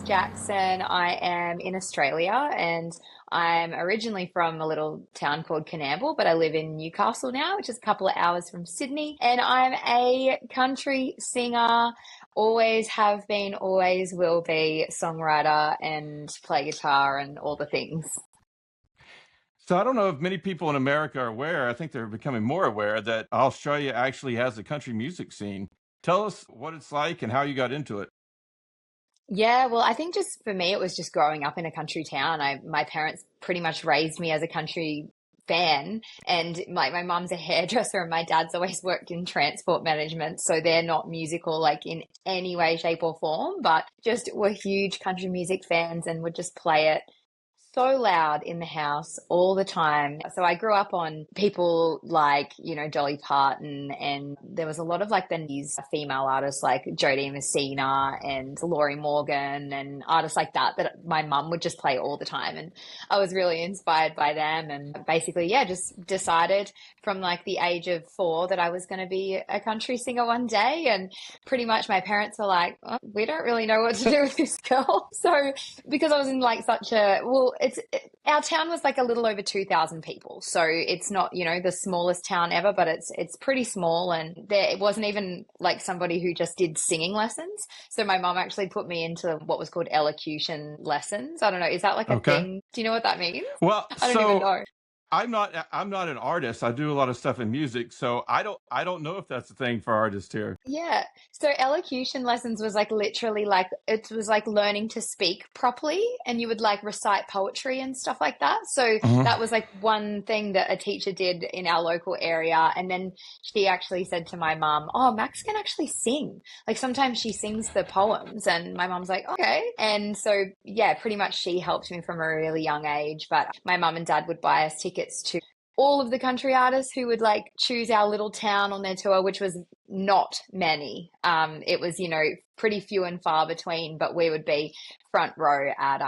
Jackson. I am in Australia and I'm originally from a little town called Carnival, but I live in Newcastle now, which is a couple of hours from Sydney. And I'm a country singer, always have been, always will be, songwriter and play guitar and all the things. So I don't know if many people in America are aware. I think they're becoming more aware that Australia actually has a country music scene. Tell us what it's like and how you got into it. Yeah, well, I think just for me, it was just growing up in a country town. My parents pretty much raised me as a country fan, and my mum's a hairdresser, and my dad's always worked in transport management, so they're not musical like in any way, shape, or form, but just were huge country music fans and would just play it so loud in the house all the time. So I grew up on people like, Dolly Parton, and there was a lot of like these female artists like Jodie Messina and Laurie Morgan and artists like that my mum would just play all the time. And I was really inspired by them. And basically, yeah, just decided from like the age of 4 that I was going to be a country singer one day. And pretty much my parents were like, oh, we don't really know what to do with this girl. So because I was in like such a, well, our town was like a little over 2,000 people. So it's not, the smallest town ever, but it's pretty small. And there, it wasn't even like somebody who just did singing lessons. So my mom actually put me into what was called elocution lessons. I don't know. Is that like a Okay. thing? Do you know what that means? Well, I don't even so know. I'm not an artist. I do a lot of stuff in music, so I don't know if that's a thing for artists here. Yeah. So elocution lessons was like literally like it was like learning to speak properly, and you would like recite poetry and stuff like that. So Mhm. that was like one thing that a teacher did in our local area. And then she actually said to my mum, "Oh, Max can actually sing. Like sometimes she sings the poems." And my mum's like, "Okay." And so yeah, pretty much she helped me from a really young age. But my mum and dad would buy us tickets to all of the country artists who would like choose our little town on their tour, which was not many. It was, pretty few and far between, but we would be front row at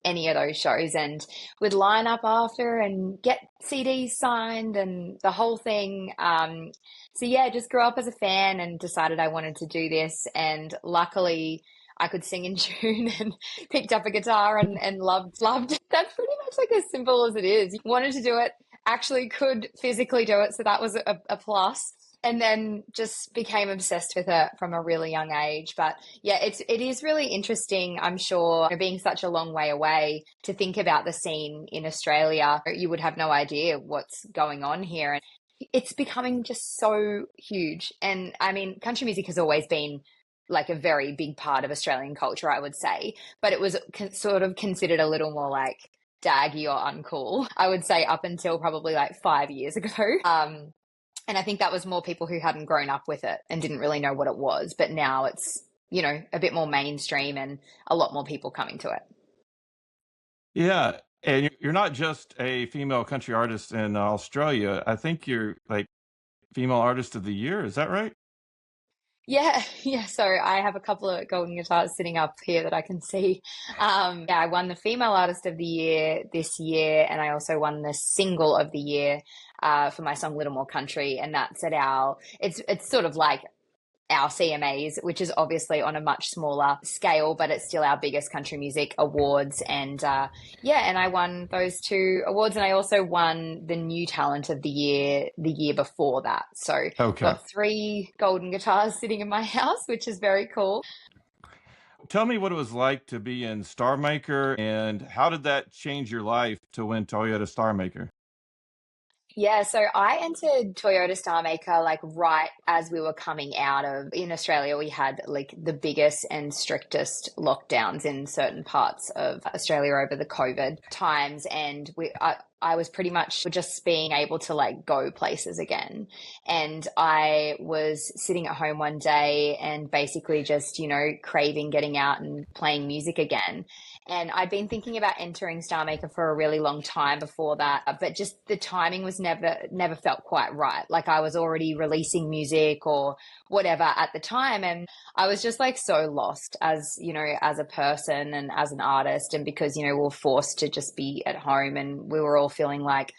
any of those shows and would line up after and get CDs signed and the whole thing. So yeah, just grew up as a fan and decided I wanted to do this. And luckily I could sing in tune and picked up a guitar and loved. That's pretty much like as simple as it is. You wanted to do it, actually could physically do it. So that was a plus. And then just became obsessed with it from a really young age. But yeah, it is really interesting, I'm sure, being such a long way away to think about the scene in Australia. You would have no idea what's going on here. And it's becoming just so huge. And I mean, country music has always been like a very big part of Australian culture, I would say, but it was sort of considered a little more like daggy or uncool, I would say, up until probably like 5 years ago. And I think that was more people who hadn't grown up with it and didn't really know what it was. But now it's, a bit more mainstream and a lot more people coming to it. Yeah, and you're not just a female country artist in Australia. I think you're like female artist of the year. Is that right? Yeah, yeah. So I have a couple of golden guitars sitting up here that I can see. Yeah, I won the Female Artist of the Year this year, and I also won the Single of the Year for my song "Little More Country," and that's at our. It's sort of like our CMAs, which is obviously on a much smaller scale, but it's still our biggest country music awards. And yeah, and I won those 2 awards, and I also won the New Talent of the year before that. So Okay. got 3 golden guitars sitting in my house, which is very cool. Tell me what it was like to be in Star Maker and how did that change your life to win Toyota Star Maker? Yeah, so I entered Toyota Star Maker like right as we were coming out of, in Australia, we had like the biggest and strictest lockdowns in certain parts of Australia over the COVID times. And I was pretty much just being able to like go places again. And I was sitting at home one day and basically just, craving getting out and playing music again. And I'd been thinking about entering Star Maker for a really long time before that, but just the timing was never felt quite right. Like I was already releasing music or whatever at the time. And I was just like so lost as, as a person and as an artist. And because, we were forced to just be at home and we were all feeling like,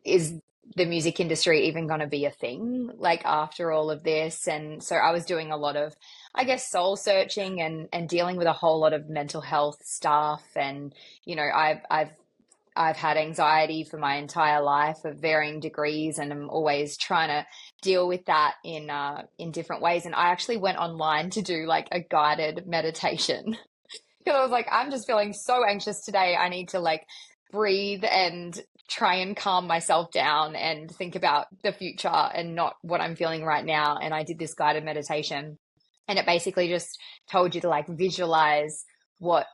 is the music industry even going to be a thing like after all of this? And so I was doing a lot of, I guess, soul searching and dealing with a whole lot of mental health stuff. And, you know, I've had anxiety for my entire life of varying degrees, and I'm always trying to deal with that in different ways. And I actually went online to do like a guided meditation because I was like, I'm just feeling so anxious today. I need to like breathe and try and calm myself down and think about the future and not what I'm feeling right now. And I did this guided meditation, and it basically just told you to like visualize what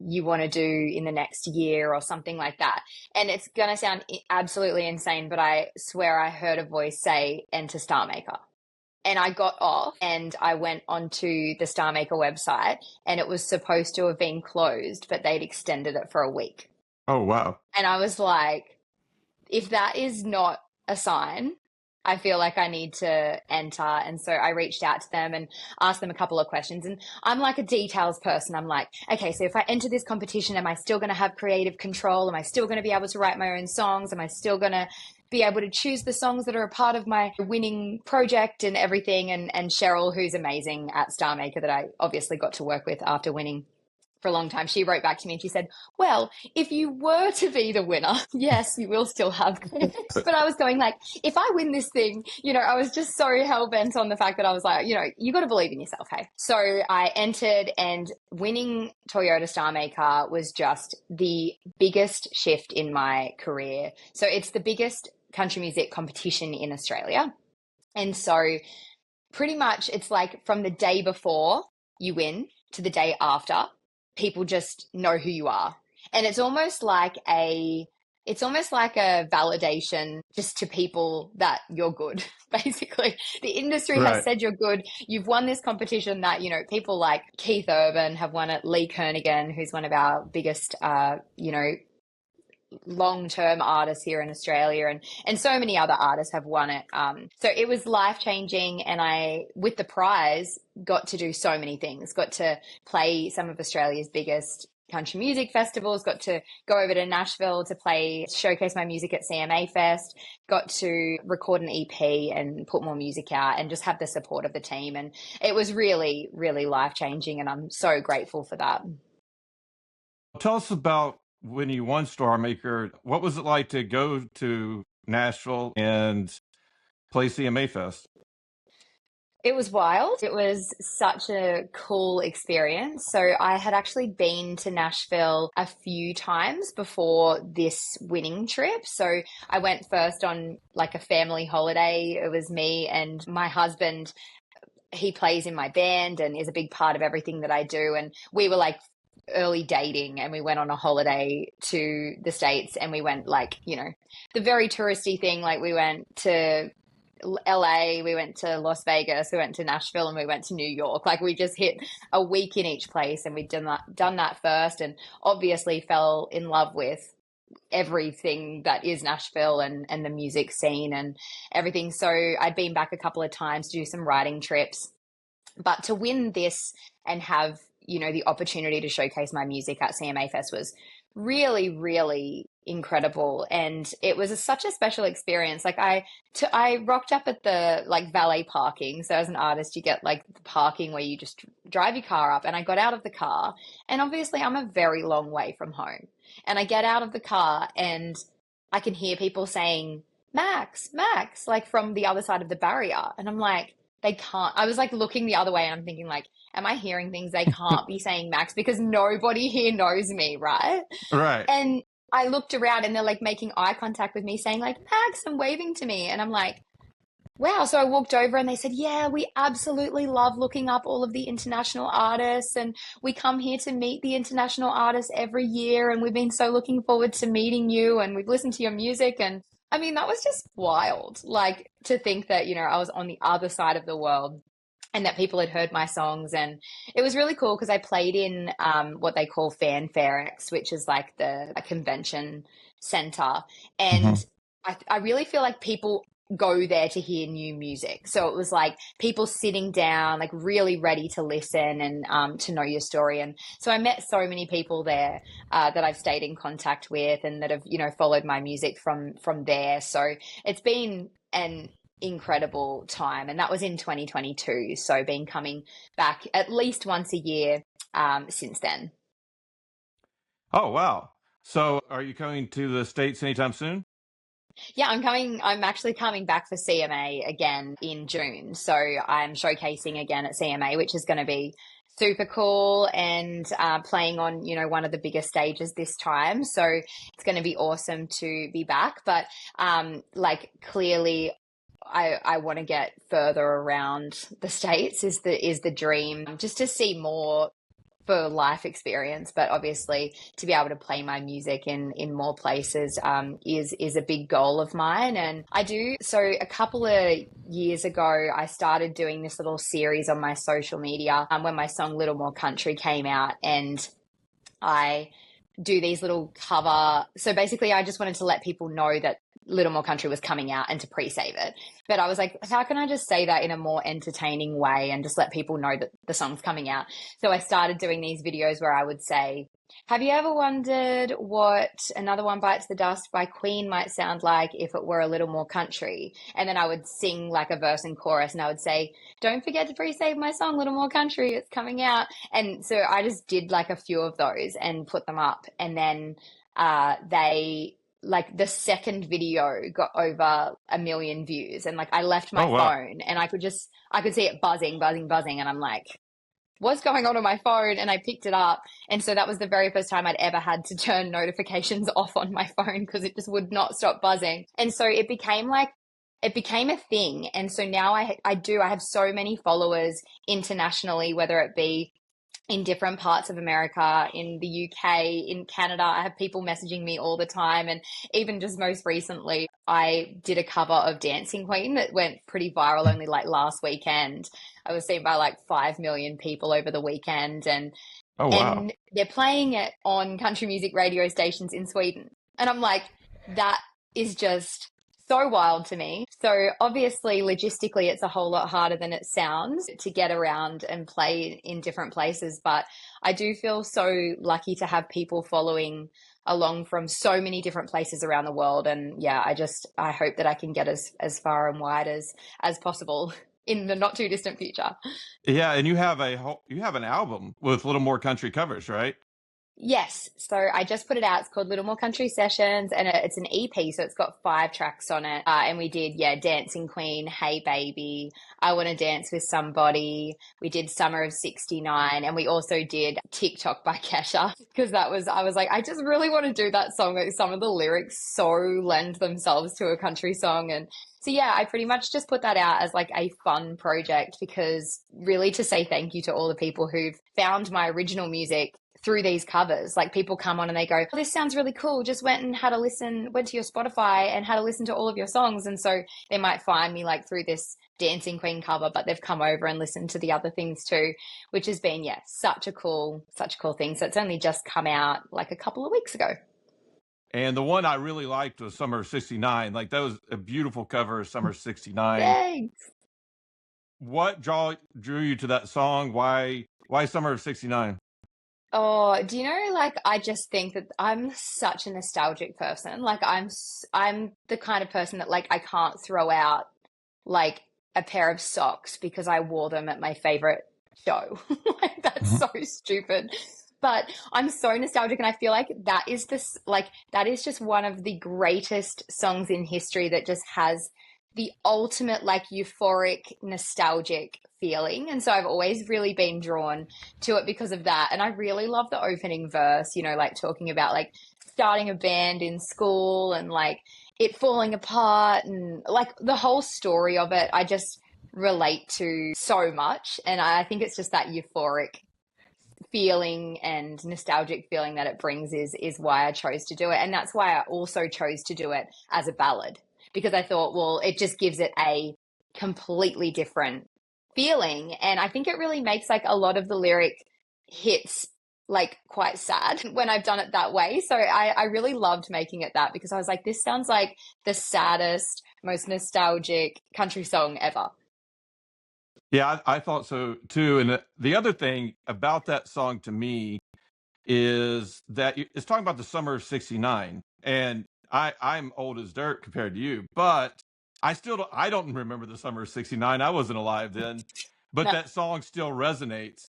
you want to do in the next year or something like that. And it's going to sound absolutely insane, but I swear I heard a voice say, enter Star Maker. And I got off and I went onto the Star Maker website, and it was supposed to have been closed, but they'd extended it for a week. Oh, wow. And I was like, if that is not a sign, I feel like I need to enter. And so I reached out to them and asked them a couple of questions. And I'm like a details person. I'm like, okay, so if I enter this competition, am I still going to have creative control? Am I still going to be able to write my own songs? Am I still going to be able to choose the songs that are a part of my winning project and everything? And Cheryl, who's amazing at Star Maker, that I obviously got to work with after winning for a long time, she wrote back to me and she said, well, if you were to be the winner, yes, you will still have but I was going like, if I win this thing, you know, I was just so hell-bent on the fact that I was like, you know, you got to believe in yourself, hey? So I entered, and winning Toyota Star Maker was just the biggest shift in my career. So it's the biggest country music competition in Australia. And so pretty much it's like from the day before you win to the day after, people just know who you are. And it's almost like a validation just to people that you're good. Basically, the industry Right. has said you're good. You've won this competition that, you know, people like Keith Urban have won it, Lee Kernigan, who's one of our biggest you know, long-term artists here in Australia, and so many other artists have won it. So it was life-changing, and I, with the prize, got to do so many things. Got to play some of Australia's biggest country music festivals, got to go over to Nashville to showcase my music at CMAFest, got to record an EP and put more music out and just have the support of the team. And it was really, really life-changing, and I'm so grateful for that. Tell us about when you won Star Maker. What was it like to go to Nashville and play CMAFest? It was wild. It was such a cool experience. So I had actually been to Nashville a few times before this winning trip. So I went first on like a family holiday. It was me and my husband. He plays in my band and is a big part of everything that I do. And we were like early dating, and we went on a holiday to the States, and we went like, you know, the very touristy thing. Like we went to LA, we went to Las Vegas, we went to Nashville, and we went to New York. Like we just hit a week in each place, and we'd done that first, and obviously fell in love with everything that is Nashville and the music scene and everything. So I'd been back a couple of times to do some writing trips, but to win this and have, you know, the opportunity to showcase my music at CMAFest was really, really incredible. And it was such a special experience. Like I rocked up at the like valet parking. So as an artist, you get like the parking where you just drive your car up, and I got out of the car, and obviously I'm a very long way from home, and I get out of the car and I can hear people saying, Max, Max, like from the other side of the barrier. And I'm like, they can't. I was like looking the other way, and I'm thinking like, am I hearing things? They can't be saying Max because nobody here knows me, right? Right. And I looked around, and they're like making eye contact with me, saying like, Max, and waving to me. And I'm like, wow. So I walked over, and they said, yeah, we absolutely love looking up all of the international artists, and we come here to meet the international artists every year, and we've been so looking forward to meeting you, and we've listened to your music. And I mean, that was just wild. Like to think that, you know, I was on the other side of the world and that people had heard my songs. And it was really cool because I played in what they call Fanfarex, which is like a convention center. Mhm. And I really feel like people go there to hear new music. So it was like people sitting down, like really ready to listen and to know your story. And so I met so many people there that I've stayed in contact with and that have, you know, followed my music from there. So it's been an incredible time. And that was in 2022. So been coming back at least once a year since then. Oh, wow. So are you coming to the States anytime soon? Yeah, I'm actually coming back for CMA again in June. So I'm showcasing again at CMA, which is going to be super cool and playing on, you know, one of the biggest stages this time. So it's going to be awesome to be back. But like clearly I want to get further around the States is the dream, just to see more for life experience, but obviously to be able to play my music in more places is a big goal of mine. And I do so. A couple of years ago, I started doing this little series on my social media when my song "Little More Country" came out, and I do these little cover. So basically, I just wanted to let people know that Little More Country was coming out and to pre-save it. But I was like, how can I just say that in a more entertaining way and just let people know that the song's coming out? So I started doing these videos where I would say, have you ever wondered what Another One Bites the Dust by Queen might sound like if it were a little more country? And then I would sing like a verse and chorus and I would say, don't forget to pre-save my song, Little More Country, it's coming out. And so I just did like a few of those and put them up. And then they like the second video got over 1 million views, and like I left my Oh, wow. phone and I could see it buzzing, buzzing, buzzing. And I'm like, what's going on my phone? And I picked it up. And so that was the very first time I'd ever had to turn notifications off on my phone because it just would not stop buzzing. And so it became a thing. And so now I have so many followers internationally, whether it be in different parts of America, in the UK, in Canada. I have people messaging me all the time. And even just most recently, I did a cover of Dancing Queen that went pretty viral only like last weekend. I was seen by like 5 million people over the weekend. Oh, wow. And they're playing it on country music radio stations in Sweden. And I'm like, that is just so wild to me. So obviously, logistically, it's a whole lot harder than it sounds to get around and play in different places. But I do feel so lucky to have people following along from so many different places around the world. And yeah, I hope that I can get as far and wide as possible in the not too distant future. Yeah, and you have you have an album with Little More Country covers, right? Yes. So I just put it out. It's called Little More Country Sessions and it's an EP. So it's got 5 tracks on it. And we did, yeah, Dancing Queen, Hey Baby, I Want to Dance with Somebody. We did Summer of 69. And we also did TikTok by Kesha because I was like, I just really want to do that song. Like some of the lyrics so lend themselves to a country song. And so yeah, I pretty much just put that out as like a fun project because really to say thank you to all the people who've found my original music through these covers. Like people come on and they go, oh, this sounds really cool. Just went and had a listen, went to your Spotify and had a listen to all of your songs. And so they might find me like through this Dancing Queen cover, but they've come over and listened to the other things too, which has been, yeah, such a cool thing. So it's only just come out like a couple of weeks ago. And the one I really liked was Summer of 69. Like that was a beautiful cover of Summer of 69. Thanks. What drew you to that song? Why Summer of 69? Oh, do you know, like, I just think that I'm such a nostalgic person. Like, I'm the kind of person that, like, I can't throw out, like, a pair of socks because I wore them at my favorite show. Like, that's so stupid. But I'm so nostalgic, and I feel like that is just one of the greatest songs in history that just has the ultimate, like, euphoric, nostalgic feeling. And so I've always really been drawn to it because of that. And I really love the opening verse, you know, like talking about like starting a band in school and like it falling apart and like the whole story of it. I just relate to so much. And I think it's just that euphoric feeling and nostalgic feeling that it brings is why I chose to do it. And that's why I also chose to do it as a ballad because I thought, well, it just gives it a completely different feeling. And I think it really makes like a lot of the lyric hits like quite sad when I've done it that way. So I really loved making it that because I was like, this sounds like the saddest, most nostalgic country song ever. Yeah, I thought so too. And the other thing about that song to me is that it's talking about the summer of '69, and I'm old as dirt compared to you, but I don't remember the summer of '69. I wasn't alive then, but No, that song still resonates.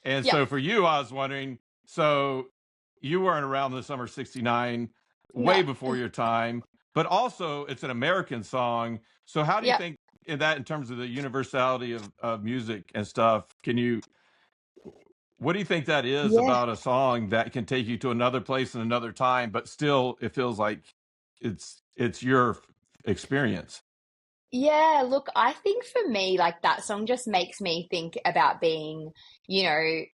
And yeah, so for you, I was wondering, so you weren't around the summer of '69, way no, before your time, but also it's an American song. So how do you yeah. think in that in terms of the universality of music and stuff? What do you think that is Yeah. about a song that can take you to another place and another time, but still it feels like it's your experience? Yeah, look, I think for me, like that song just makes me think about being,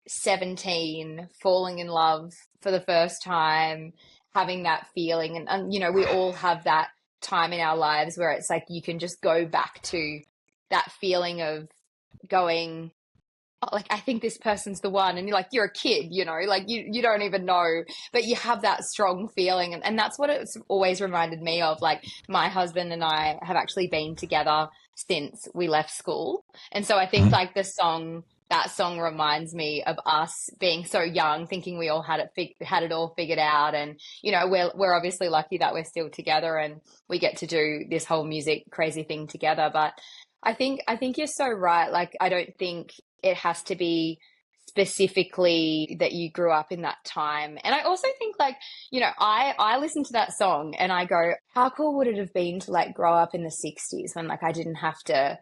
17, falling in love for the first time, having that feeling. And we all have that time in our lives where it's like you can just go back to that feeling of going, "Oh, like I think this person's the one," and you're a kid, like you don't even know, but you have that strong feeling, and that's what it's always reminded me of. Like my husband and I have actually been together since we left school, and so I think Mhm. like that song reminds me of us being so young, thinking we all had it all figured out, and we're obviously lucky that we're still together and we get to do this whole music crazy thing together. But I think you're so right. Like I don't think it has to be specifically that you grew up in that time. And I also think like, I listen to that song and I go, how cool would it have been to like grow up in the 60s when like I didn't have to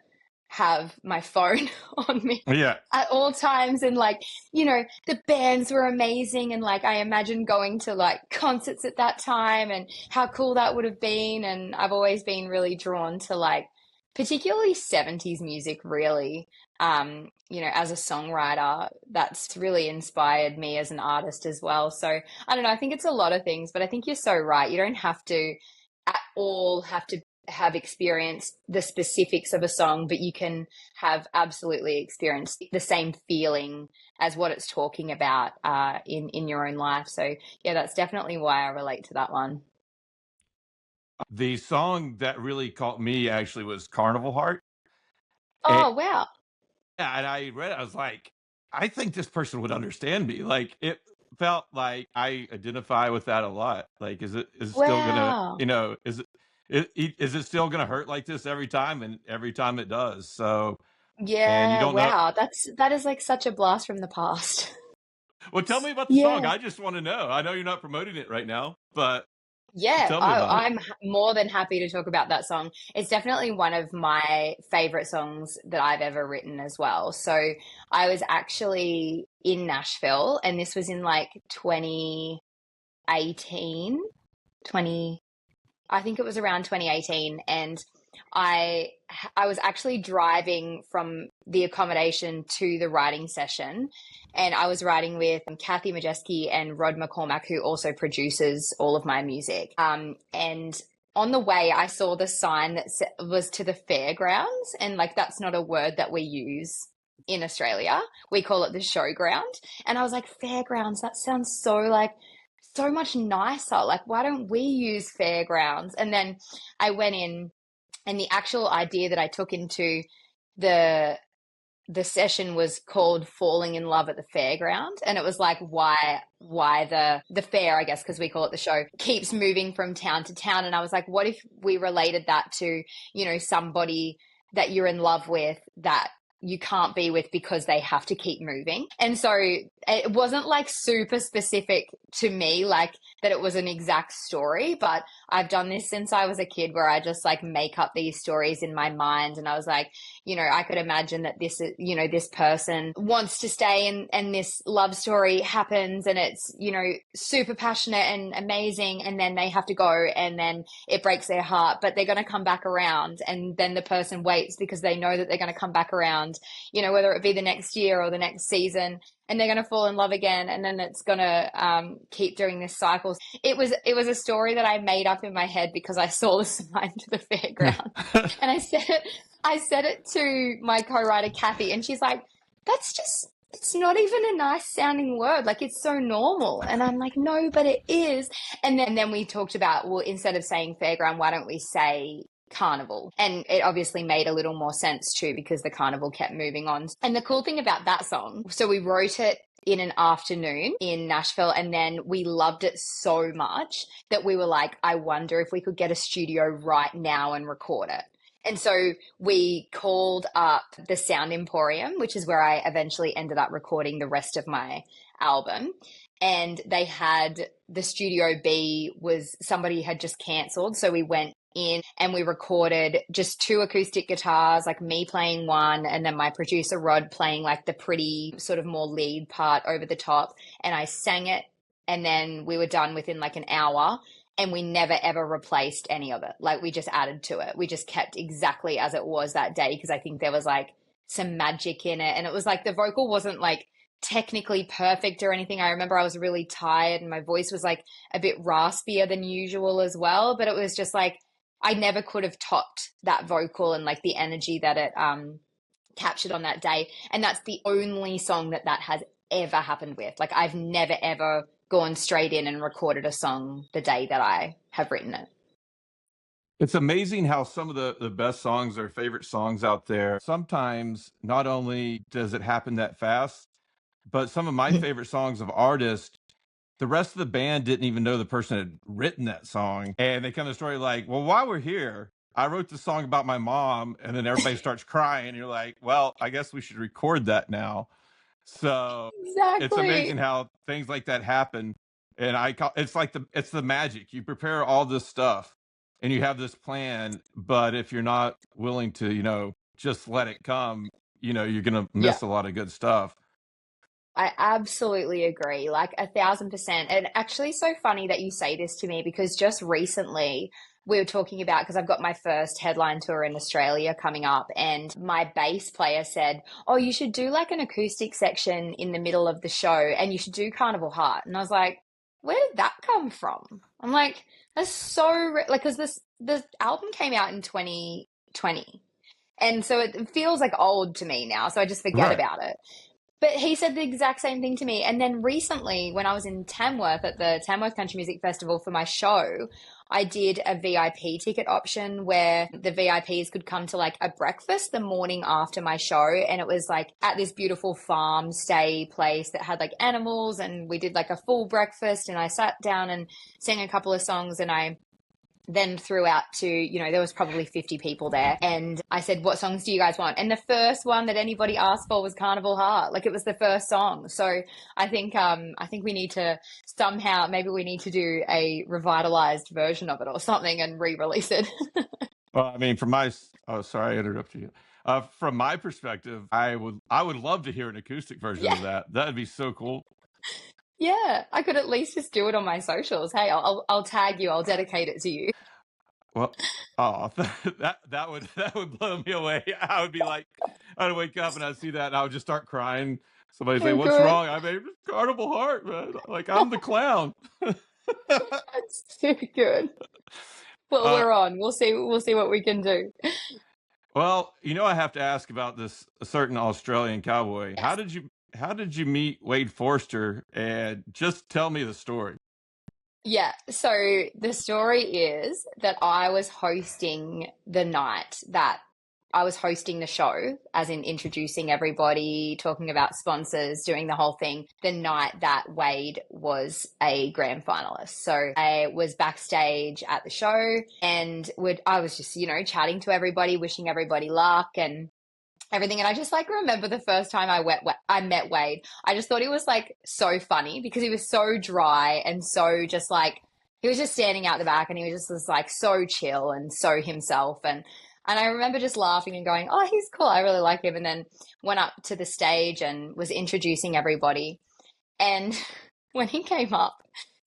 have my phone on me Yeah. at all times, and like, the bands were amazing, and like I imagine going to like concerts at that time and how cool that would have been. And I've always been really drawn to like particularly 70s music, really. As a songwriter, that's really inspired me as an artist as well. So I don't know, I think it's a lot of things, but I think you're so right. You don't have to at all have to have experienced the specifics of a song, but you can have absolutely experienced the same feeling as what it's talking about in your own life. So yeah, that's definitely why I relate to that one. The song that really caught me actually was Carnival Heart. And, Oh wow. yeah, and I read it, I was like, I think this person would understand me. Like it felt like I identify with that a lot. Like, is it still gonna, Wow. is it still gonna hurt like this every time? And every time it does. So, and you Yeah, don't know. wow. That is like such a blast from the past. Well, tell me about the song. Yeah. I just want to know. I know you're not promoting it right now, but Yeah, tell me about it. more than happy to talk about that song. It's definitely one of my favorite songs that I've ever written as well. So I was actually in Nashville, and this was in like 2018, 20. I think it was around 2018, and I I was actually driving from the accommodation to the writing session, and I was writing with Kathy Majeski and Rod McCormack, who also produces all of my music. And on the way, I saw the sign that was to the fairgrounds, and like that's not a word that we use in Australia. We call it the showground, and I was like, fairgrounds. That sounds so much nicer. Like, why don't we use fairgrounds? And then I went in, and the actual idea that I took into the the session was called Falling in Love at the Fairground. And it was like why the fair, I guess, because we call it the show, keeps moving from town to town. And I was like, what if we related that to, somebody that you're in love with that you can't be with because they have to keep moving. And so it wasn't like super specific to me, like that it was an exact story, but I've done this since I was a kid where I just like make up these stories in my mind. And I was like, I could imagine that this is, this person wants to stay, and this love story happens, and it's, super passionate and amazing. And then they have to go, and then it breaks their heart, but they're going to come back around. And then the person waits because they know that they're going to come back around, whether it be the next year or the next season, and they're going to fall in love again. And then it's going to keep doing this cycle. It was a story that I made up in my head because I saw the sign to the fairground, and I said it to my co-writer Kathy, and she's like, "That's just." It's not even a nice sounding word. Like it's so normal. And I'm like, no, but it is. And then we talked about, well, instead of saying fairground, why don't we say Carnival. And it obviously made a little more sense too because the Carnival kept moving on. And the cool thing about that song, so we wrote it in an afternoon in Nashville, and then we loved it so much that we were like, I wonder if we could get a studio right now and record it. And so we called up the Sound Emporium, which is where I eventually ended up recording the rest of my album. And they had the Studio B was somebody had just cancelled. So we went in and we recorded just 2 acoustic guitars, like me playing one and then my producer Rod playing like the pretty sort of more lead part over the top. And I sang it, and then we were done within like an hour. And we never ever replaced any of it. Like we just added to it. We just kept exactly as it was that day because I think there was like some magic in it. And it was like the vocal wasn't like technically perfect or anything. I remember I was really tired and my voice was like a bit raspier than usual as well. But it was just like I never could have topped that vocal and like the energy that it captured on that day. And that's the only song that has ever happened with. Like I've never ever gone straight in and recorded a song the day that I have written it. It's amazing how some of the best songs or favorite songs out there, sometimes not only does it happen that fast, but some of my favorite songs of artists, the rest of the band didn't even know the person had written that song. And they come to the story like, well, while we're here, I wrote the song about my mom. And then everybody starts crying. And you're like, well, I guess we should record that now. So it's Exactly. amazing how things like that happen. And it's like it's the magic. You prepare all this stuff and you have this plan, but if you're not willing to, just let it come, you're going to Yeah. miss a lot of good stuff. I absolutely agree, like 1,000%. And actually, so funny that you say this to me because just recently we were talking about, because I've got my first headline tour in Australia coming up, and my bass player said, oh, you should do like an acoustic section in the middle of the show and you should do Carnival Heart. And I was like, where did that come from? I'm like, that's so, like, because the album came out in 2020. And so it feels like old to me now. So I just forget Right. about it. But he said the exact same thing to me. And then recently, when I was in Tamworth at the Tamworth Country Music Festival for my show, I did a VIP ticket option where the VIPs could come to like a breakfast the morning after my show. And it was like at this beautiful farm stay place that had like animals. And we did like a full breakfast. And I sat down and sang a couple of songs, and I then threw out to, there was probably 50 people there. And I said, what songs do you guys want? And the first one that anybody asked for was Carnival Heart. Like it was the first song. So I think we need to somehow, maybe we need to do a revitalized version of it or something and re-release it. Well, I mean, sorry, I interrupted you. From my perspective, I would love to hear an acoustic version Yeah. of that. That'd be so cool. Yeah. I could at least just do it on my socials. Hey, I'll tag you. I'll dedicate it to you. Well, oh, that would blow me away. I would be like, I'd wake up and I'd see that and I would just start crying. Somebody say, Oh, "What's good. wrong?" I made Carnival Heart, man. Like I'm the clown. That's too good. Well, uh, we're on. We'll see what we can do. well, I have to ask about this a certain Australian cowboy. How Yes. did you meet Wade Forster? And just tell me the story. Yeah, so the story is that I was hosting the night that I was hosting the show, as in introducing everybody, talking about sponsors, doing the whole thing, the night that Wade was a grand finalist. So I was backstage at the show and I was just, chatting to everybody, wishing everybody luck and everything. And I just like remember the first time I met Wade, I just thought he was like so funny because he was so dry and so just like, he was just standing out the back and he was like so chill and so himself. And I remember just laughing and going, oh, he's cool. I really like him. And then went up to the stage and was introducing everybody. And when he came up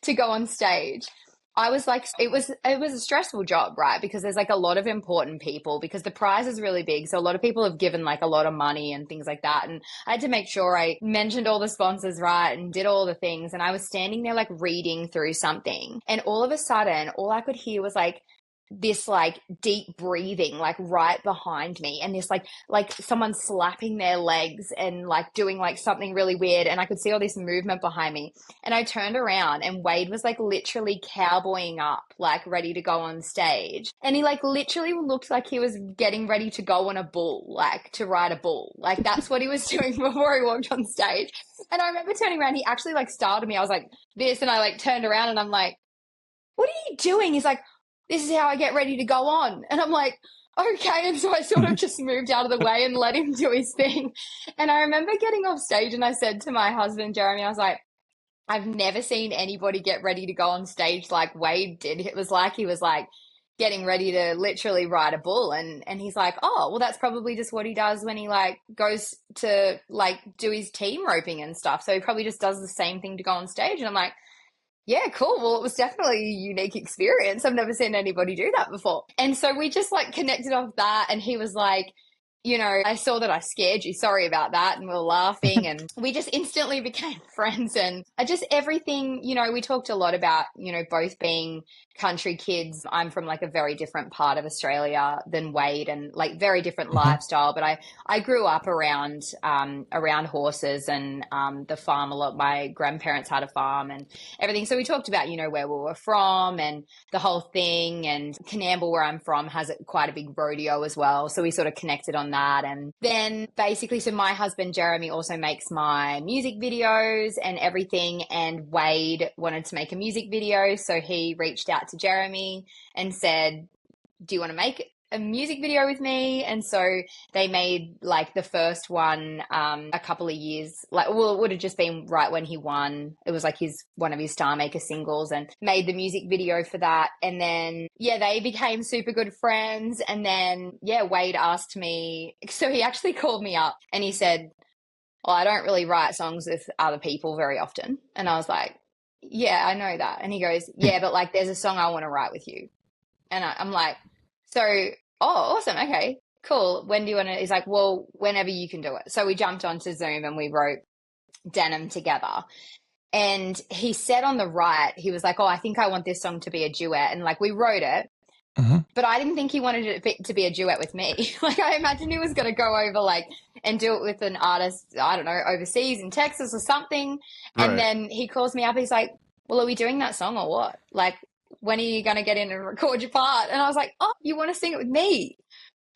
to go on stage, I was like, it was a stressful job, right? Because there's like a lot of important people because the prize is really big. So a lot of people have given like a lot of money and things like that. And I had to make sure I mentioned all the sponsors right and did all the things. And I was standing there like reading through something. And all of a sudden, all I could hear was like this like deep breathing like right behind me, and this like someone slapping their legs and like doing like something really weird, and I could see all this movement behind me, and I turned around and Wade was like literally cowboying up like ready to go on stage, and he like literally looked like he was getting ready to go on a bull, like to ride a bull, like that's what he was doing before he walked on stage. And I remember turning around, he actually like startled me. I was like this, and I like turned around and I'm like, what are you doing? He's like, this is how I get ready to go on. And I'm like, okay. And so I sort of just moved out of the way and let him do his thing. And I remember getting off stage and I said to my husband, Jeremy, I was like, I've never seen anybody get ready to go on stage like Wade did. It was like he was like getting ready to literally ride a bull. And he's like, oh, well, that's probably just what he does when he like goes to like do his team roping and stuff. So he probably just does the same thing to go on stage. And I'm like, yeah, cool. Well, it was definitely a unique experience. I've never seen anybody do that before. And so we just like connected off that. And he was like, you know, I saw that I scared you. Sorry about that. And we were laughing and we just instantly became friends. And I just everything, you know, we talked a lot about, you know, both being country kids. I'm from like a very different part of Australia than Wade, and like very different lifestyle. But I grew up around horses and the farm a lot. My grandparents had a farm and everything. So we talked about, you know, where we were from and the whole thing. And Carnival, where I'm from, has quite a big rodeo as well. So we sort of connected on that. And then basically, so my husband Jeremy also makes my music videos and everything, and Wade wanted to make a music video, so he reached out to Jeremy and said, do you want to make a music video with me? And so they made like the first one a couple of years, like, well, it would have just been right when he won. It was like one of his Star Maker singles, and made the music video for that. And then yeah, they became super good friends. And then yeah, Wade asked me, so he actually called me up and he said, well, I don't really write songs with other people very often. And I was like, yeah, I know that. And he goes, yeah, but like there's a song I want to write with you. And I'm like, so, oh, awesome. Okay, cool. When do you want to? He's like, well, whenever you can do it. So we jumped onto Zoom and we wrote Denim together. And he said on the right, he was like, oh, I think I want this song to be a duet. And like we wrote it, but I didn't think he wanted it to be a duet with me. Like I imagined he was going to go over like and do it with an artist, I don't know, overseas in Texas or something. And then he calls me up. He's like, well, are we doing that song or what? Like, when are you going to get in and record your part? And I was like, oh, you want to sing it with me?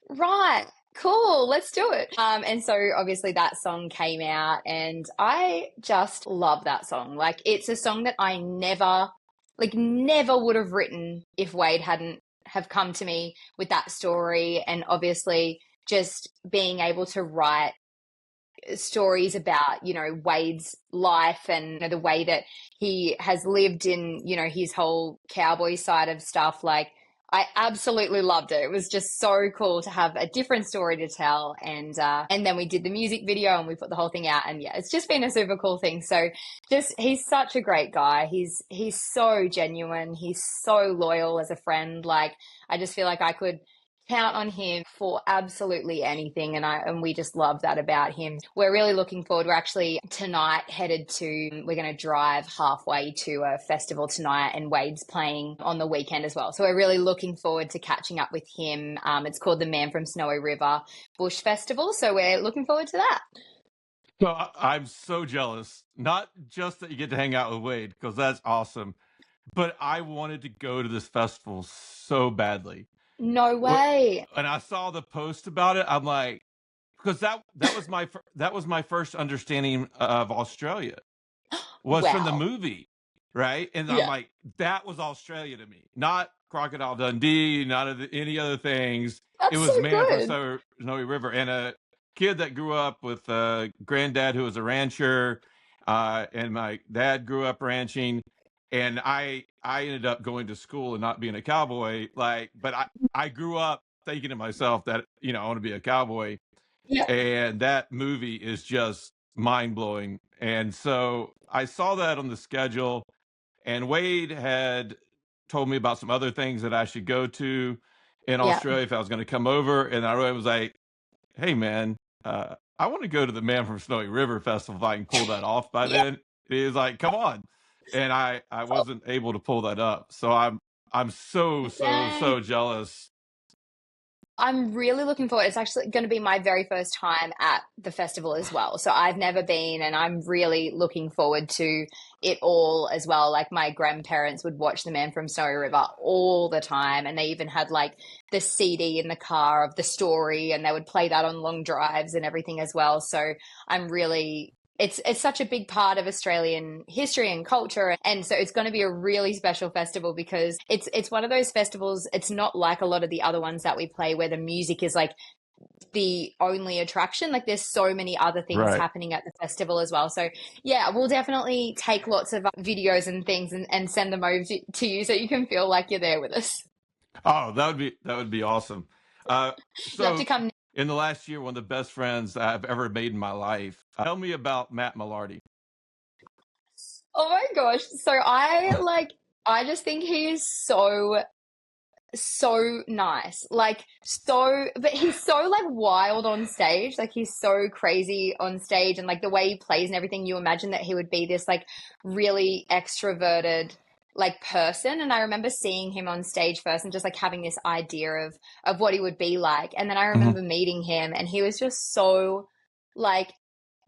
Right. Cool. Let's do it. And so obviously that song came out and I just love that song. Like it's a song that I never would have written if Wade hadn't have come to me with that story. And obviously just being able to write stories about, you know, Wade's life and you know, the way that he has lived in, you know, his whole cowboy side of stuff. Like I absolutely loved it. It was just so cool to have a different story to tell. And then we did the music video and we put the whole thing out, and yeah, it's just been a super cool thing. So just, he's such a great guy. He's so genuine. He's so loyal as a friend. Like I just feel like I could count on him for absolutely anything, and we just love that about him. We're really looking forward. We're actually tonight we're going to drive halfway to a festival tonight, and Wade's playing on the weekend as well. So we're really looking forward to catching up with him. It's called the Man from Snowy River Bush Festival, so we're looking forward to that. So I'm so jealous, not just that you get to hang out with Wade, because that's awesome, but I wanted to go to this festival so badly. No way. And I saw the post about it. I'm like, because that was my first understanding of Australia was from the Wow. movie, right? And I'm Yeah. like, that was Australia to me, not Crocodile Dundee, not any other things. It That's was so Man from good. Snowy River, and a kid that grew up with a granddad who was a rancher, and my dad grew up ranching, and I ended up going to school and not being a cowboy, like, but I grew up thinking to myself that, you know, I want to be a cowboy. Yeah. And that movie is just mind blowing. And so I saw that on the schedule, and Wade had told me about some other things that I should go to in Yeah. Australia if I was going to come over. And I really was like, hey, man, I want to go to the Man from Snowy River Festival if I can pull that off by Yeah. then. He was like, come on. And I wasn't able to pull that up. So I'm so Dang. jealous. I'm really looking forward. It's actually going to be my very first time at the festival as well. So I've never been, and I'm really looking forward to it all as well. Like my grandparents would watch The Man from Snowy River all the time, and they even had like the CD in the car of the story, and they would play that on long drives and everything as well. So I'm really it's such a big part of Australian history and culture, and so it's going to be a really special festival because it's one of those festivals. It's not like a lot of the other ones that we play where the music is like the only attraction. Like there's so many other things Right. happening at the festival as well. So yeah, we'll definitely take lots of videos and things and send them over to you so you can feel like you're there with us. Oh, that would be awesome. Uh, You have to so come. in the last year, one of the best friends I've ever made in my life. Tell me about Matt Mallardi. Oh my gosh. So I just think he is so nice. Like so but he's so like wild on stage. Like he's so crazy on stage and like the way he plays and everything, you imagine that he would be this like really extroverted like person. And I remember seeing him on stage first and just like having this idea of what he would be like. And then I Mhm. remember meeting him and he was just so like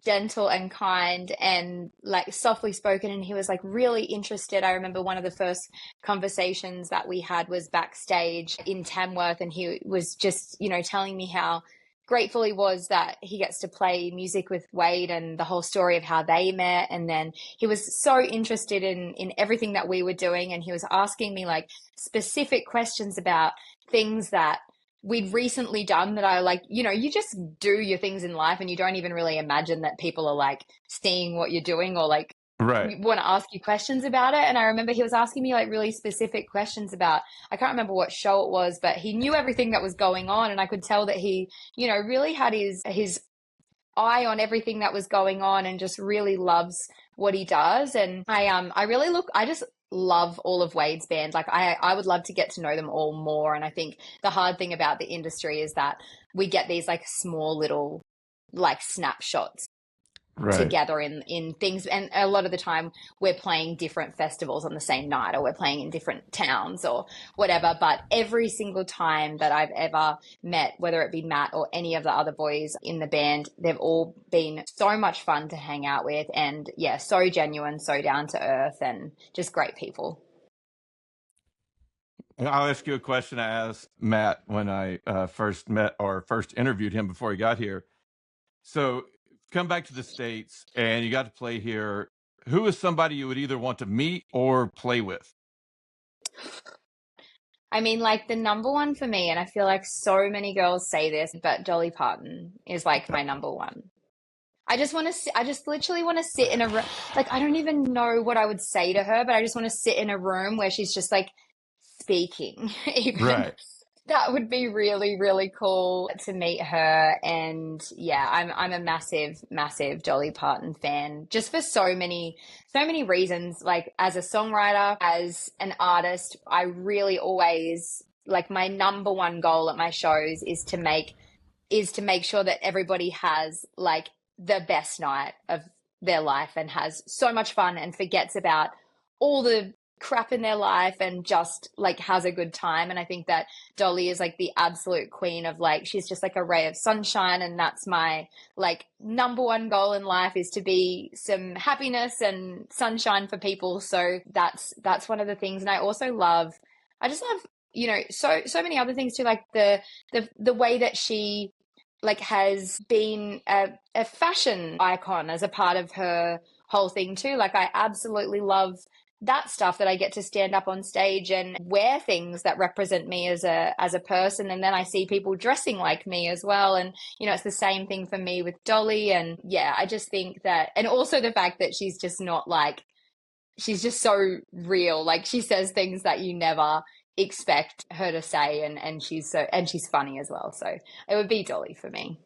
gentle and kind and like softly spoken, and he was like really interested. I remember one of the first conversations that we had was backstage in Tamworth, and he was just, telling me how grateful he was that he gets to play music with Wade and the whole story of how they met. And then he was so interested in everything that we were doing, and he was asking me like specific questions about things that we'd recently done that I like, you just do your things in life and you don't even really imagine that people are like seeing what you're doing or like Right. want to ask you questions about it. And I remember he was asking me like really specific questions about, I can't remember what show it was, but he knew everything that was going on. And I could tell that he, really had his eye on everything that was going on and just really loves what he does. And I just love all of Wade's band. Like I would love to get to know them all more. And I think the hard thing about the industry is that we get these like small little like snapshots Right. together in things, and a lot of the time we're playing different festivals on the same night or we're playing in different towns or whatever. But every single time that I've ever met, whether it be Matt or any of the other boys in the band, they've all been so much fun to hang out with, and yeah, so genuine, so down to earth, and just great people. I'll ask you a question I asked Matt when I first met or first interviewed him before he got here. So, come back to the States and you got to play here. Who is somebody you would either want to meet or play with? I mean, like the number one for me, and I feel like so many girls say this, but Dolly Parton is like my number one. I just literally want to sit in a room. Like, I don't even know what I would say to her, but I just want to sit in a room where she's just like speaking, even. Right. That would be really, really cool to meet her. And yeah, I'm a massive, massive Dolly Parton fan just for so many reasons. Like as a songwriter, as an artist, I really always like my number one goal at my shows is to make sure that everybody has like the best night of their life and has so much fun and forgets about all the crap in their life and just like has a good time. And I think that Dolly is like the absolute queen of like, she's just like a ray of sunshine. And that's my like number one goal in life, is to be some happiness and sunshine for people. So that's one of the things. And I just love, so many other things too, like the way that she like has been a fashion icon as a part of her whole thing too. Like I absolutely love that stuff, that I get to stand up on stage and wear things that represent me as a person, and then I see people dressing like me as well. And it's the same thing for me with Dolly. And yeah, I just think that, and also the fact that she's just not like, she's just so real. Like she says things that you never expect her to say, and she's funny as well. So it would be Dolly for me.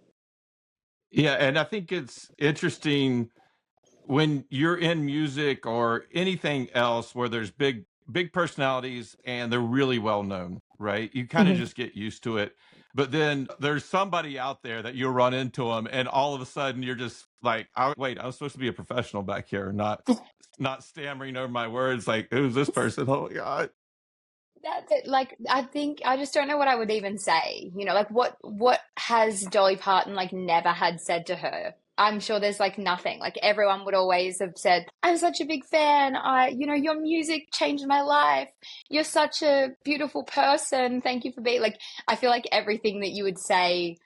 Yeah, and I think it's interesting when you're in music or anything else where there's big personalities and they're really well known, right? You kind of just get used to it. But then there's somebody out there that you'll run into them and all of a sudden you're just like, wait, I was supposed to be a professional back here, not stammering over my words like, who's this person? Oh my God. That's it. Like, I think I just don't know what I would even say. You know, like what has Dolly Parton like never had said to her? I'm sure there's like nothing. Like everyone would always have said, "I'm such a big fan. Your music changed my life. You're such a beautiful person. Thank you for being like." I feel like everything that you would say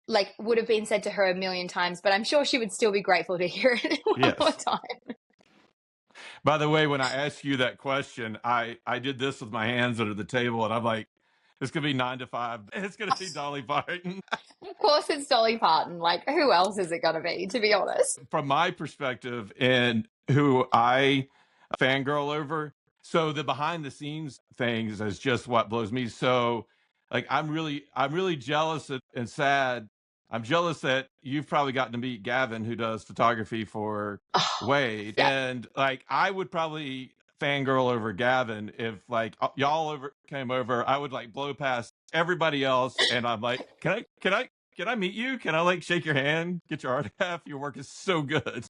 like would have been said to her a million times, but I'm sure she would still be grateful to hear it one more Yes. time. By the way, when I asked you that question, I did this with my hands under the table, and I'm like, it's gonna be 9 to 5. It's gonna be Dolly Parton. Of course, it's Dolly Parton. Like, who else is it going to be, to be honest? From my perspective, and who I fangirl over. So the behind the scenes things is just what blows me. So like I'm really jealous and sad. I'm jealous that you've probably gotten to meet Gavin, who does photography for Oh, Wade. yeah. And like I would probably fangirl over Gavin if like y'all over came over. I would like blow past everybody else and I'm like, can I meet you? Can I like shake your hand, get your autograph? Your work is so good.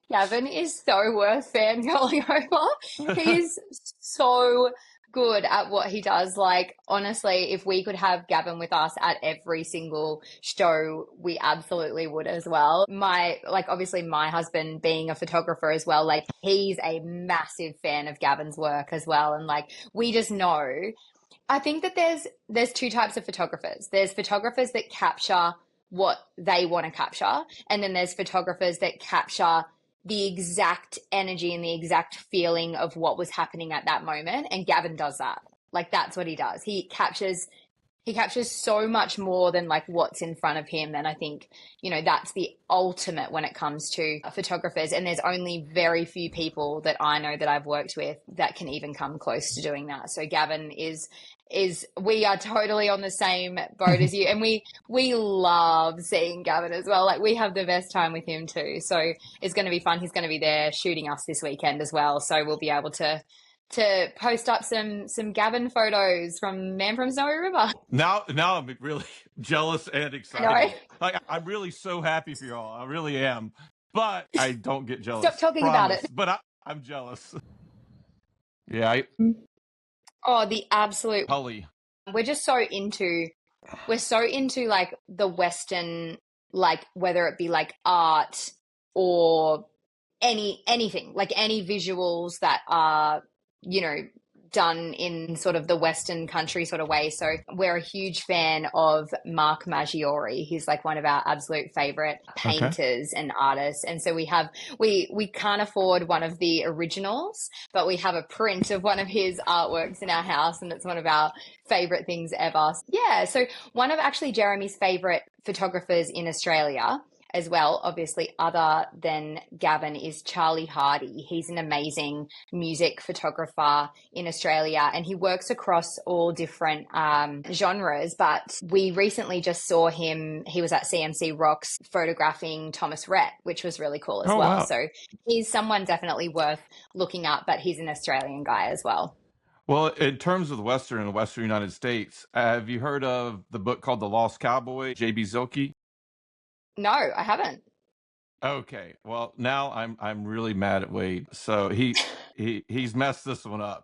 Gavin is so worth fangirling over. He's so good at what he does. Like, honestly, if we could have Gavin with us at every single show, we absolutely would as well. Obviously, my husband being a photographer as well, like, he's a massive fan of Gavin's work as well. And, like, we just know I think that there's two types of photographers. There's photographers that capture what they want to capture, and then there's photographers that capture the exact energy and the exact feeling of what was happening at that moment. And Gavin does that. Like that's what he does. He captures so much more than like what's in front of him. And I think, that's the ultimate when it comes to photographers. And there's only very few people that I know that I've worked with that can even come close to doing that. So Gavin is we are totally on the same boat as you. And we love seeing Gavin as well. Like we have the best time with him too. So it's going to be fun. He's going to be there shooting us this weekend as well. So we'll be able to post up some Gavin photos from Man from Snowy River. Now I'm really jealous and I know. excited. Like I'm really so happy for y'all. I really am. But I don't get Stop jealous. talking about it. Promise. But I'm jealous. Yeah, Oh, the absolute. Tully. We're just so into like the Western, like whether it be like art or anything, like any visuals that are, you know, done in sort of the Western country sort of way. So we're a huge fan of Mark Maggiore. He's like one of our absolute favorite Okay. painters and artists. And so we can't afford one of the originals, but we have a print of one of his artworks in our house, and it's one of our favorite things ever. Yeah, so one of actually Jeremy's favorite photographers in Australia as well, obviously, other than Gavin, is Charlie Hardy. He's an amazing music photographer in Australia, and he works across all different genres. But we recently just saw him, he was at CMC Rocks photographing Thomas Rhett, which was really cool as Oh well. wow. So he's someone definitely worth looking up, but he's an Australian guy as well. Well, in terms of the Western United States, have you heard of the book called The Lost Cowboy, J.B. Zilke? No, I haven't. Okay. Well, now I'm really mad at Wade. So he's messed this one up.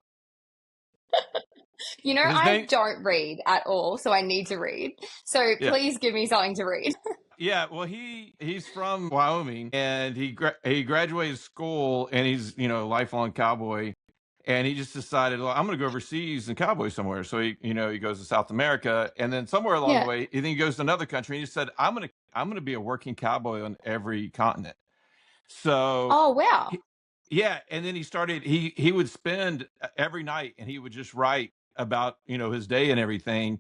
His I name don't read at all, so I need to read. So Yeah. please give me something to read. Yeah, well, he's from Wyoming, and he graduated school, and he's a lifelong cowboy, and he just decided, well, I'm going to go overseas and cowboy somewhere. So he goes to South America, and then somewhere along the Yeah. way, he then he goes to another country, and he said, I'm gonna be a working cowboy on every continent. So, Oh, wow. he, yeah, and then he would spend every night, and he would just write about his day and everything.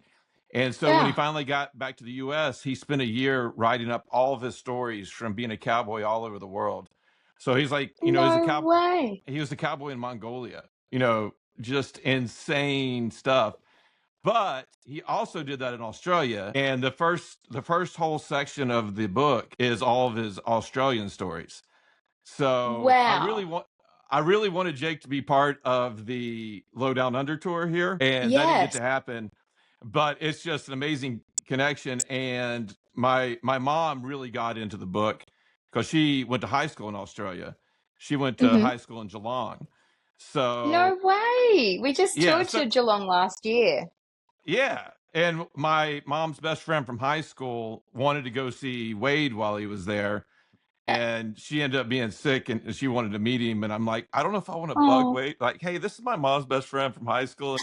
And so when he Yeah. finally got back to the U.S., he spent a year writing up all of his stories from being a cowboy all over the world. So he's like, No way. he was a cowboy in Mongolia, just insane stuff. But he also did that in Australia. And the first whole section of the book is all of his Australian stories. So Wow. I really wanted Jake to be part of the Low Down Under tour here, and that didn't get Yes. to happen. But it's just an amazing connection. And my mom really got into the book because she went to high school in Australia. She went to Hmm. high school in Geelong. So No way. We just yeah, toured so to Geelong last year. yeah. And my mom's best friend from high school wanted to go see Wade while he was there. And she ended up being sick and she wanted to meet him. And I'm like, I don't know if I want to bug Oh. Wade. Like, hey, this is my mom's best friend from high school.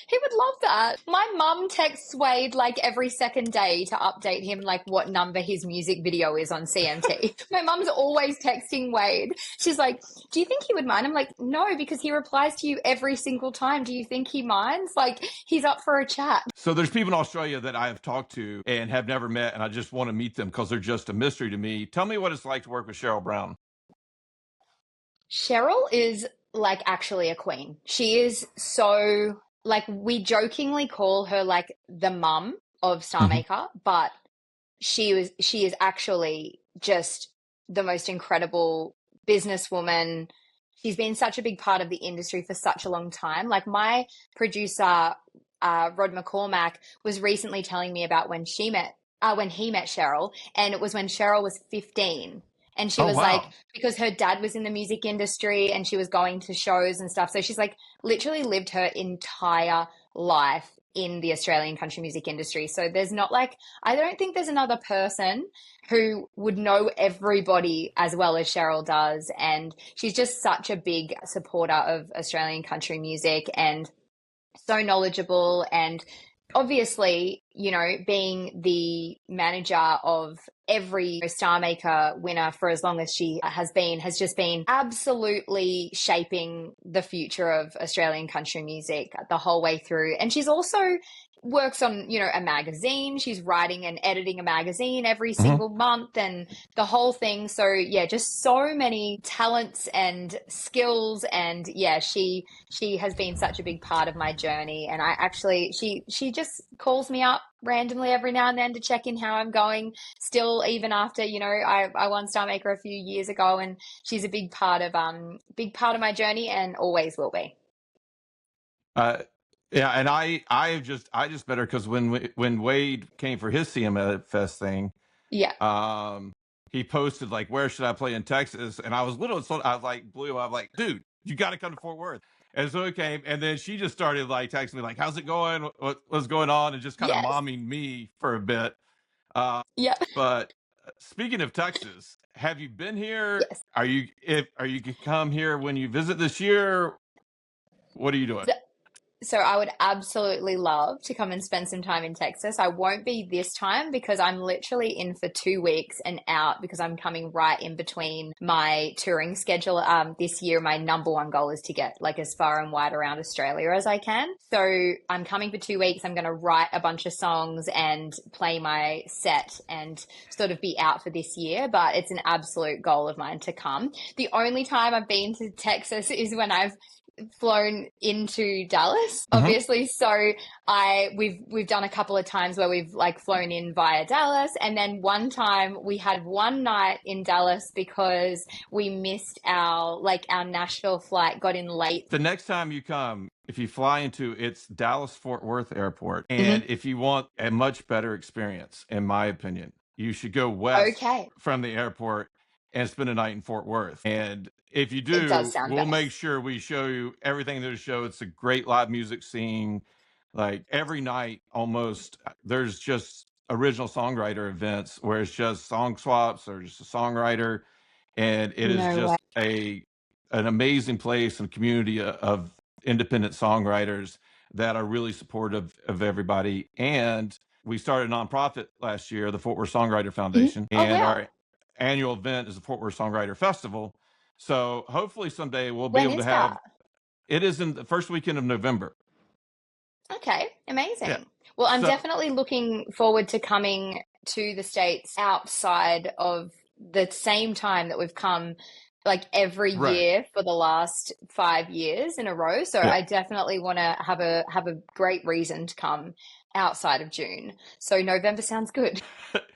He would love that. My mum texts Wade like every second day to update him like what number his music video is on CMT. My mum's always texting Wade. She's like, "Do you think he would mind?" I'm like, "No, because he replies to you every single time. Do you think he minds? Like he's up for a chat." So there's people in Australia that I have talked to and have never met, and I just want to meet them because they're just a mystery to me. Tell me what it's like to work with Cheryl Brown. Cheryl is like actually a queen. She is so like we jokingly call her like the mum of Star Mhm. Maker, but she is actually just the most incredible businesswoman. She's been such a big part of the industry for such a long time. Like my producer, Rod McCormack, was recently telling me about when he met Cheryl, and it was when Cheryl was 15. And she Oh, was like, wow. because her dad was in the music industry and she was going to shows and stuff. So she's like literally lived her entire life in the Australian country music industry. So there's not like, I don't think there's another person who would know everybody as well as Cheryl does. And she's just such a big supporter of Australian country music and so knowledgeable. And obviously, you know, being the manager of every Star Maker winner for as long as she has just been absolutely shaping the future of Australian country music the whole way through. And she's also works on, you know, a magazine. She's writing and editing a magazine every Mhm. single month and the whole thing. So yeah, just so many talents and skills. And yeah, she has been such a big part of my journey. And I actually she just calls me up randomly every now and then to check in how I'm going still, even after, you know, I won Star Maker a few years ago, and she's a big part of my journey and always will be. Uh, yeah, and I just met her because when Wade came for his CMAFest thing, Yeah. um, he posted like, "Where should I play in Texas?" And I was little, so I was like, "Blue," I'm like, "Dude, you got to come to Fort Worth." And so he came, and then she just started like texting me like, "How's it going? What's going on?" And just kind of Yes. momming me for a bit. Uh, Yeah. but speaking of Texas, have you been here? Yes. Are you gonna come here when you visit this year? What are you doing? So I would absolutely love to come and spend some time in Texas. I won't be this time because I'm literally in for 2 weeks and out because I'm coming right in between my touring schedule. This year, my number one goal is to get like as far and wide around Australia as I can. So I'm coming for 2 weeks. I'm going to write a bunch of songs and play my set and sort of be out for this year. But it's an absolute goal of mine to come. The only time I've been to Texas is when I've flown into Dallas, Mhm. obviously. So we've done a couple of times where we've like flown in via Dallas, and then one time we had one night in Dallas because we missed our Nashville flight, got in late. The next time you come, if you fly into it's Dallas Fort Worth Airport, and Hmm. if you want a much better experience, in my opinion, you should go west Okay, from the airport and spend a night in Fort Worth. And if you it does do, sound we'll make best. sure we show you everything there's to show. It's a great live music scene. Like every night, almost there's just original songwriter events where it's just song swaps or just a songwriter, and it is No way. just a an amazing place and community of independent songwriters that are really supportive of everybody. And we started a nonprofit last year, the Fort Worth Songwriter Mhm. Foundation, Oh and wow, our annual event is the Fort Worth Songwriter Festival. So hopefully someday we'll be when able to is have that? it is in the first weekend of November. Okay, Yeah. amazing. Well, I'm So definitely looking forward to coming to the States outside of the same time that we've come like every right. year for the last 5 years in a row. So Yeah. I definitely want to have a great reason to come outside of June. So November sounds good.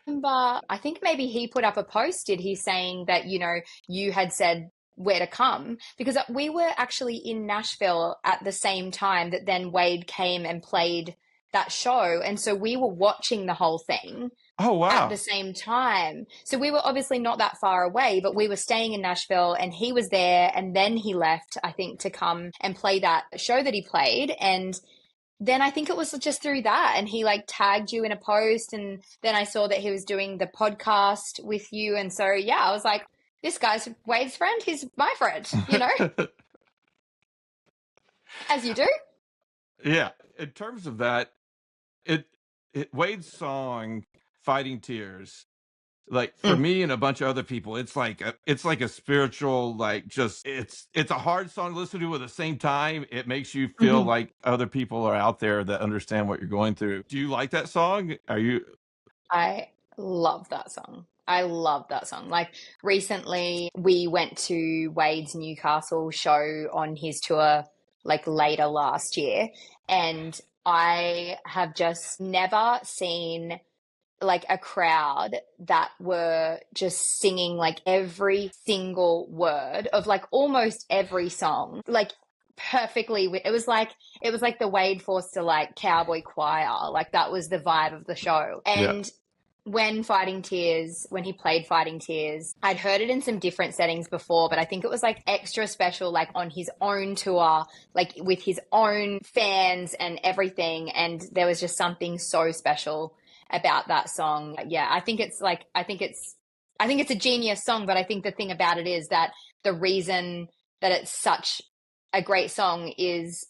But I think maybe he put up a post, did he, saying that, you know, you had said where to come because we were actually in Nashville at the same time that then Wade came and played that show. And so we were watching the whole thing Oh, at the wow. same time. So we were obviously not that far away, but we were staying in Nashville and he was there and then he left, I think, to come and play that show that he played. And then I think it was just through that. And he like tagged you in a post. And then I saw that he was doing the podcast with you. And so, yeah, I was like, this guy's Wade's friend. He's my friend, as you do. Yeah. In terms of that, it, Wade's song "Fighting Tears," like for Mm, me and a bunch of other people, it's like a spiritual, like just it's a hard song to listen to. At the same time, it makes you feel mhm. like other people are out there that understand what you're going through. Do you like that song? Are you? I love that song. I love that song. Like recently, we went to Wade's Newcastle show on his tour, like later last year. And I have just never seen like a crowd that were just singing like every single word of like almost every song, like perfectly. It was like the Wade Forster like cowboy choir, like that was the vibe of the show. Yeah. And when he played Fighting Tears, I'd heard it in some different settings before, but I think it was like extra special, like on his own tour, like with his own fans and everything. And there was just something so special about that song. Yeah, I think it's a genius song, but I think the thing about it is that the reason that it's such a great song is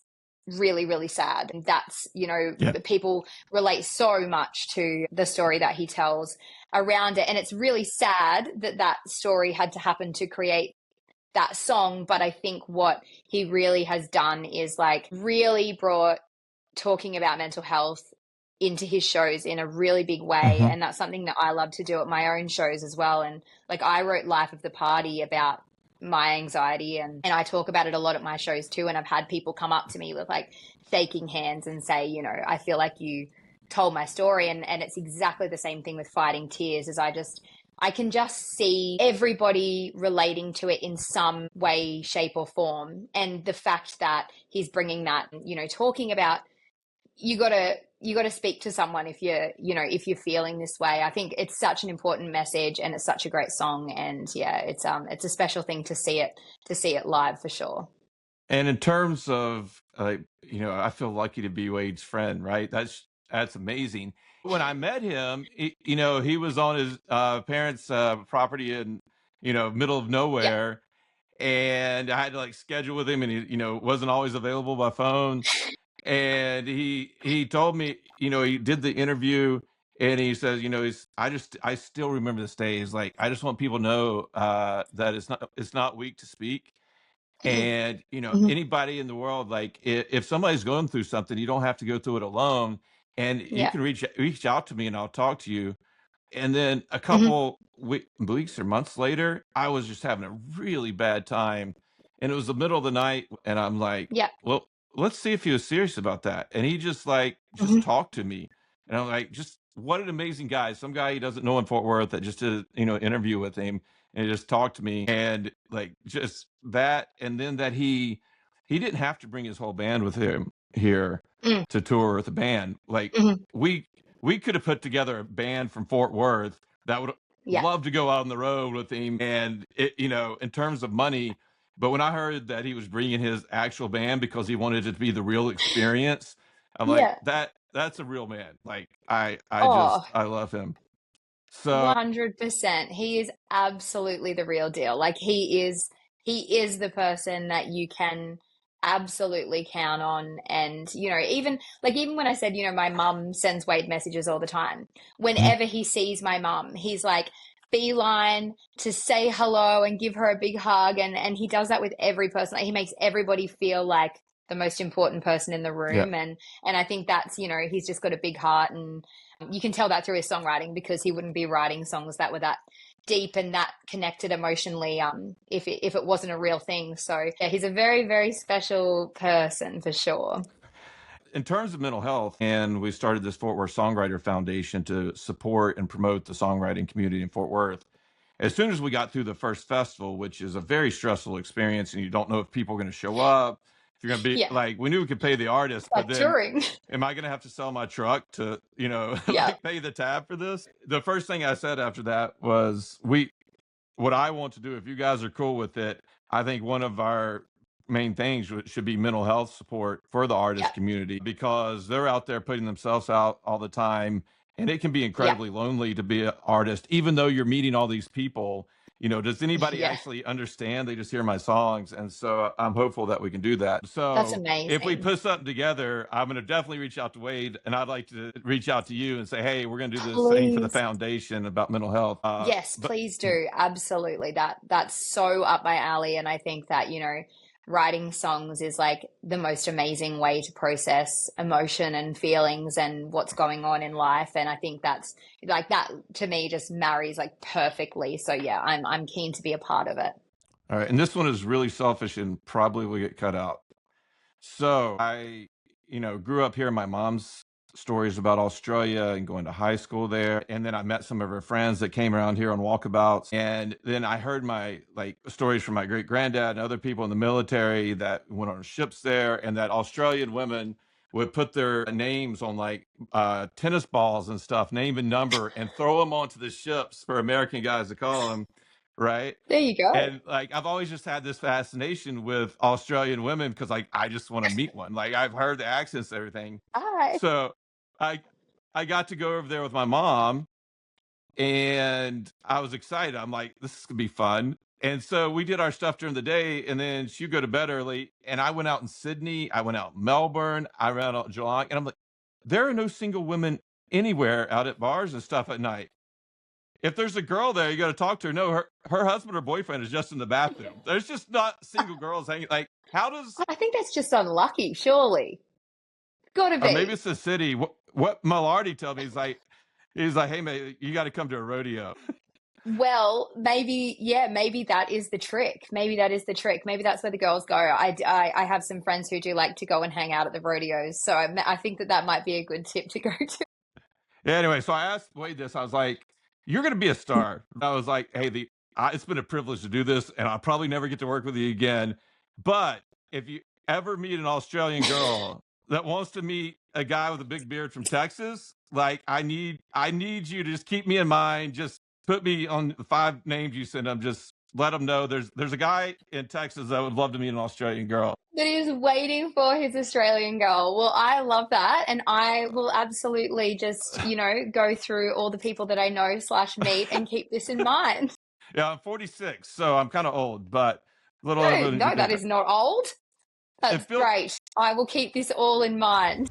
really, really sad. And that's, Yeah. people relate so much to the story that he tells around it. And it's really sad that that story had to happen to create that song. But I think what he really has done is like really brought talking about mental health into his shows in a really big way. Hmm. And that's something that I love to do at my own shows as well. And like I wrote Life of the Party about my anxiety and I talk about it a lot at my shows too. And I've had people come up to me with like shaking hands and say, I feel like you told my story. And it's exactly the same thing with Fighting Tears as I can just see everybody relating to it in some way, shape, or form. And the fact that he's bringing that, talking about you got to speak to someone if you're feeling this way. I think it's such an important message and it's such a great song. And yeah, it's a special thing to see it live for sure. And in terms of I feel lucky to be Wade's friend, right? That's amazing. When I met him, he was on his parents' property in middle of Yeah. nowhere, and I had to like schedule with him, and he wasn't always available by phone. And he told me, he did the interview, and he says, I still remember this day. He's like, I just want people to know that it's not weak to speak. Mhm. And Mhm. anybody in the world, like if somebody's going through something, you don't have to go through it alone, and you Yeah. can reach out to me and I'll talk to you. And then a Mhm. couple weeks or months later, I was just having a really bad time. And it was the middle of the night. And I'm like, Yeah. well, let's see if he was serious about that. And he just Mhm. talked to me. And I'm like, just what an amazing guy. Some guy he doesn't know in Fort Worth that just did, interview with him and he just talked to me. And like just that. And then that he didn't have to bring his whole band with him here Mm. to tour with the band. Like Mhm. we we could have put together a band from Fort Worth that would Yeah. love to go out on the road with him, and in terms of money. But when I heard that he was bringing his actual band because he wanted it to be the real experience, I'm like, Yeah. that's a real man. Like Oh, I love him. So 100%. He is absolutely the real deal. Like he is the person that you can absolutely count on. And, even when I said, my mum sends Wade messages all the time. mhm, Whenever he sees my mum, he's like beeline to say hello and give her a big hug. And he does that with every person. Like, he makes everybody feel like the most important person in the yeah. room. And I think that's, he's just got a big heart and you can tell that through his songwriting because he wouldn't be writing songs that were that deep and that connected emotionally if it wasn't a real thing. So yeah, he's a very, very special person for sure. In terms of mental health, and we started this Fort Worth Songwriter Foundation to support and promote the songwriting community in Fort Worth. As soon as we got through the first festival, which is a very stressful experience, and you don't know if people are going to show up, If you're going to be Yeah. like, we knew we could pay the artist, but Like then touring. am I going to have to sell my truck to, Yeah. like pay the tab for this? The first thing I said after that was, what I want to do, if you guys are cool with it, I think one of our main things should be mental health support for the Yeah. artist community, because they're out there putting themselves out all the time. And it can be Yeah. incredibly lonely to be an artist, even though you're meeting all these people. Does anybody Yeah. actually understand? They just hear my songs. And so I'm hopeful that we can do that. That's So if we amazing. put something together, I'm going to definitely reach out to Wade, and I'd like to reach out to you and say, hey, we're going to do this thing for the Please. foundation about mental health. Yes, But please do. Absolutely. That's so up my alley. And I think that, writing songs is like the most amazing way to process emotion and feelings and what's going on in life. And I think that's like that to me just marries like perfectly. So yeah, I'm keen to be a part of it. all right, and this one is really selfish and probably will get cut out. So I, grew up hearing my mom's stories about Australia and going to high school there. And then I met some of her friends that came around here on walkabouts. And then I heard my stories from my great granddad and other people in the military that went on ships there, and that Australian women would put their names on tennis balls and stuff, name and number, and throw them onto the ships for American guys to call them. Right. There you go. And I've always just had this fascination with Australian women, because I just want to meet one. Like, I've heard the accents and everything. Hi. So I I got to go over there with my mom, and I was excited. I'm like, this is gonna be fun. And so we did our stuff during the day, and then she'd go to bed early. And I went out in Sydney, I went out in Melbourne, I went out in Geelong, and I'm like, there are no single women anywhere out at bars and stuff at night. If there's a girl there, you got to talk to her. No, her husband or boyfriend is just in the bathroom. There's just not single girls hanging. Like, how does? I think that's just unlucky, surely. Gotta Or maybe be. it's the city. What Mallardi told me is he's like, hey man, you got to come to a rodeo. Well, maybe, yeah, maybe that is the trick. Maybe that is the trick. Maybe that's where the girls go. I have some friends who do like to go and hang out at the rodeos. So I think that might be a good tip to go to. Yeah, anyway, so I asked Wade this. I was like, you're going to be a star. I was like, hey, it's been a privilege to do this, and I'll probably never get to work with you again. But if you ever meet an Australian girl that wants to meet a guy with a big beard from Texas, like, I need you to just keep me in mind. Just put me on the 5 names you send them. Just let them know there's a guy in Texas that would love to meet an Australian girl. That he is waiting for his Australian girl. Well, I love that. And I will absolutely just, go through all the people that I know / meet and keep this in mind. Yeah, I'm 46, so I'm kind of old, but a little older No, than you no, that think. is not old. It That's feels great. I will keep this all in mind.